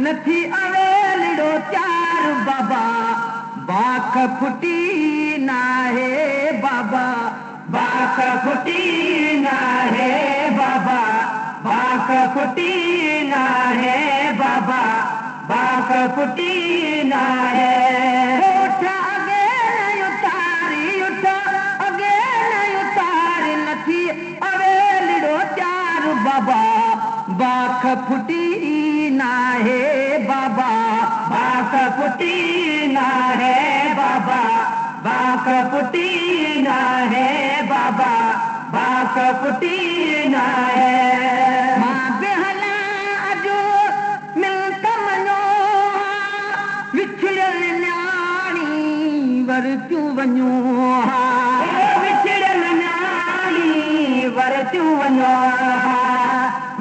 नथी अवेलिड़ो चार बाबा बाख फुटी नाहे बाबा बाख फुटी नाहे बाबा बाख फुटी नाहे बाबा बाख फुटी नाहे उठ अगे न उतारी उठ अगे न उतारी नथी अवेलिड़ो चार बाबा बाख फुटी नाहे बाबा बाख फुटी नाहे बाबा बाख फुटी नाहे बाबा बाख फुटी नाहे मां बेहला अजो मिलत मनो विछड़ल न्याणी वरतियूं वञो विछड़ल न्याणी वरतियूं वञो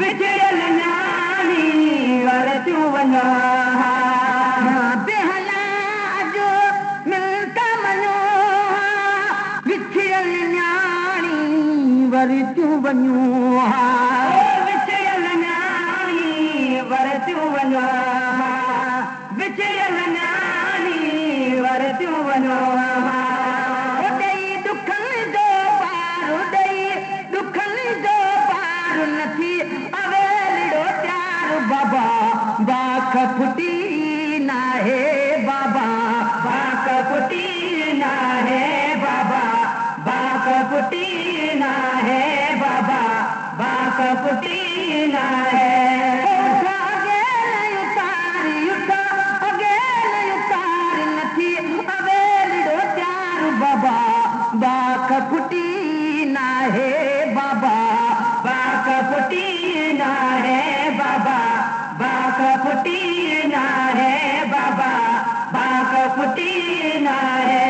विछड़ल न्याणी वरतियूं वञो बेहला अजो मिलत मनो विछड़ल न्याणी वरतियूं वञो विछड़ल न्याणी वरतियूं वञो विछड़ल न्याणी वरतियूं वञो ॾेई दुखनि जो पार ॾेई दुखनि जो पार नथी अवेलिड़ो चार बाबा बाख फुटी नाहे बाबा बाख फुटी नाहे बाबा बाख फुटी नाहे बाबा बाख फुटी नाहे उठ अगे न उतारी उठ अगे न उतारी नथी अवेलिड़ो चार बाबा बाख फुटी नाहे बाबा बाख फुटी नाहे बाबा बाख फुटी नाहे बाबा बाख फुटी नाहे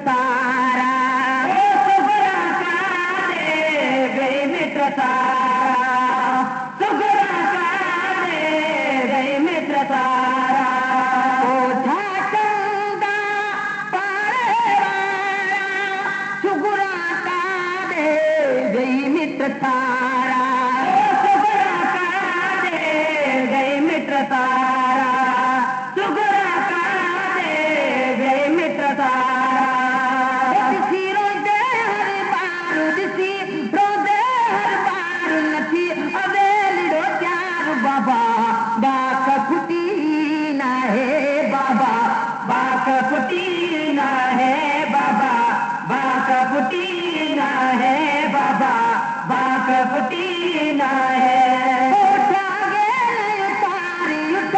तारा सुगरा काले गई मित्र तारा सुगरा काले गई मित्र तारा ओठा चंदा पारा सुगरा काले गई मित्र तारा सुगरा काले गई मित्र तारा सुगरा काले गई मित्र तारा बाख फुटी नाहे बाबा बाख फुटी नाहे बाबा बाख फुटी नाहे बाबा बाख फुटी नाहे उठ अगे न उतारी उठ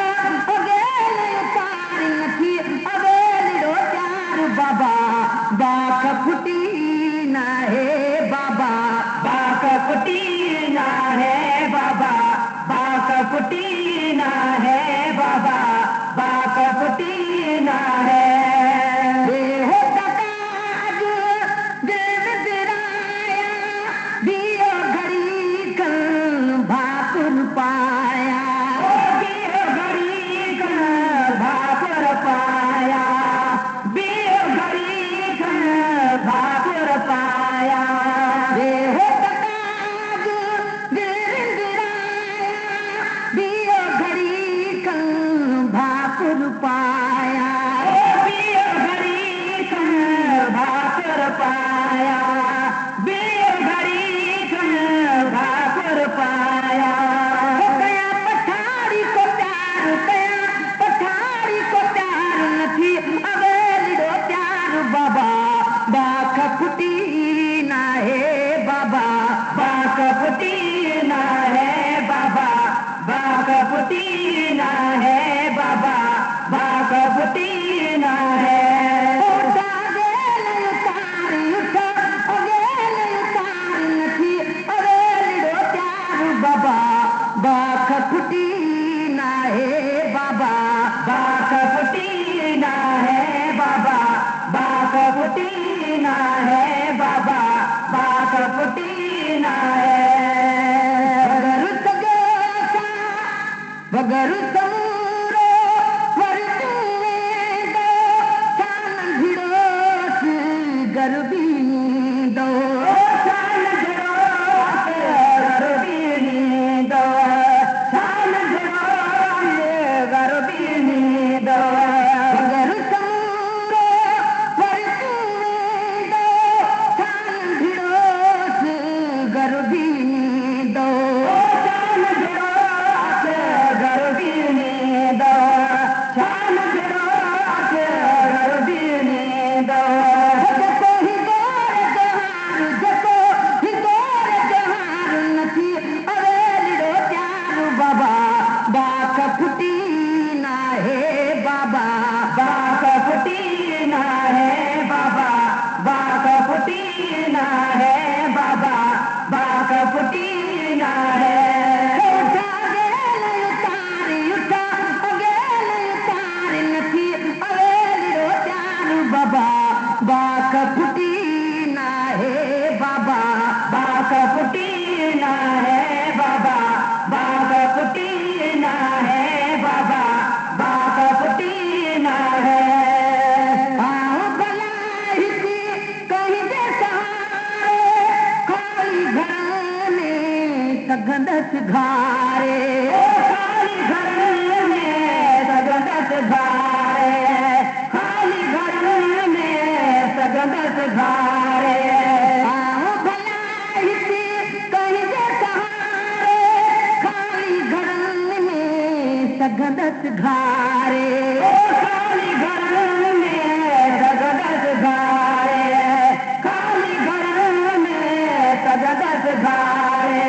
अगे न उतारी नथी अवेलिड़ो चार बाबा बाख फुटी नाहे बाबा बाख फुटी नाहे बाबा बाख फुटी नाहे बाबा बाख फुटी नाहे देह तकाज दिल दिराया दियो घड़ी कल भाकुर पाया दियो घड़ी कल भाकुर पाया दियो घड़ी कल भाकुर पाया देह तकाज दिल दिराया दियो घड़ी कल भाकुर पाया दियो घड़ी कल भाकुर पाया दियो घड़ी कल भाकुर पाया कया पठारी को प्यार कया पठारी को प्यार नथी अवेलिड़ो चार बाबा बाख फुटी नाहे बाबा बाख फुटी नाहे बाबा बाख फुटी नाहे बाबा बाख फुटी नाहे उठ अगे न उतारी उठ अगे न उतारी नथी अवेलिड़ो चार बाबा बाख फुटी नाहे बाबा बाख फुटी नाहे बाबा बाख फुटी नाहे बाबा बाख फुटी नाहे बगर समूरो वरतूं वेंदो, शान भिड़ोस गरबी घारे खाली घर में सगंदस घारे खाली घर में सगंदस घारे भला हिते कहीं जे सहारे खाली घर में सगंदस घारे खाली घर में सगंदस घारे खाली घर में सगंदस घारे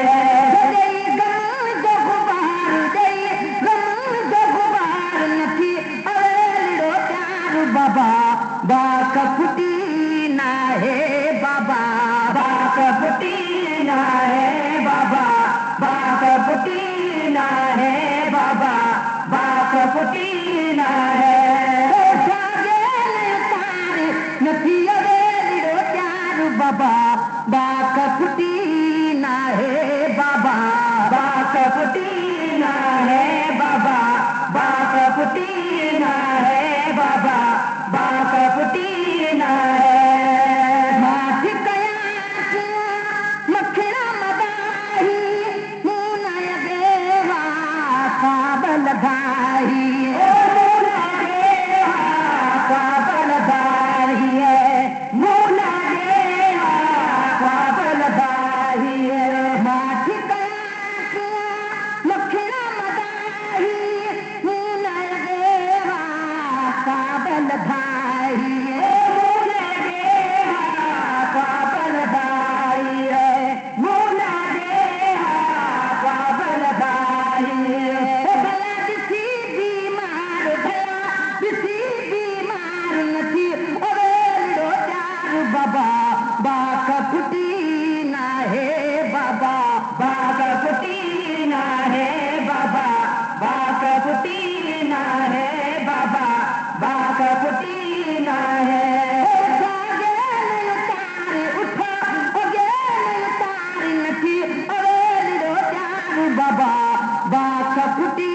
बाबा बाक फुटी ना है बाबा बाक फुटी ना है बाबा बाक फुटी ना है बाबा बाक फुटी ना है तार नथी अवेलिड़ो चार बाबा बाक फुटी ना है बाबा बाक फुटी ना है बाबा बाक फुटी ना है बाबा बाक फुटी ना है माथी कया मखिड़ा मदाही मुनाय देवा काबल धाही मुना देवा काबल धाही मुना देवा काबल धाही माथी कया मखिड़ा मदाही मुनाय देवा काबल धाही मुना देवा काबल धाही मुना देवा काबल धाही भला दिसी बीमार नथी अवेलिड़ो चार बाबा बाक फुटी ना है बाबा बाक फुटी ना है बाबा बाक फुटी ना है बाबा बाक फुटी ना है बाबा बाक फुटी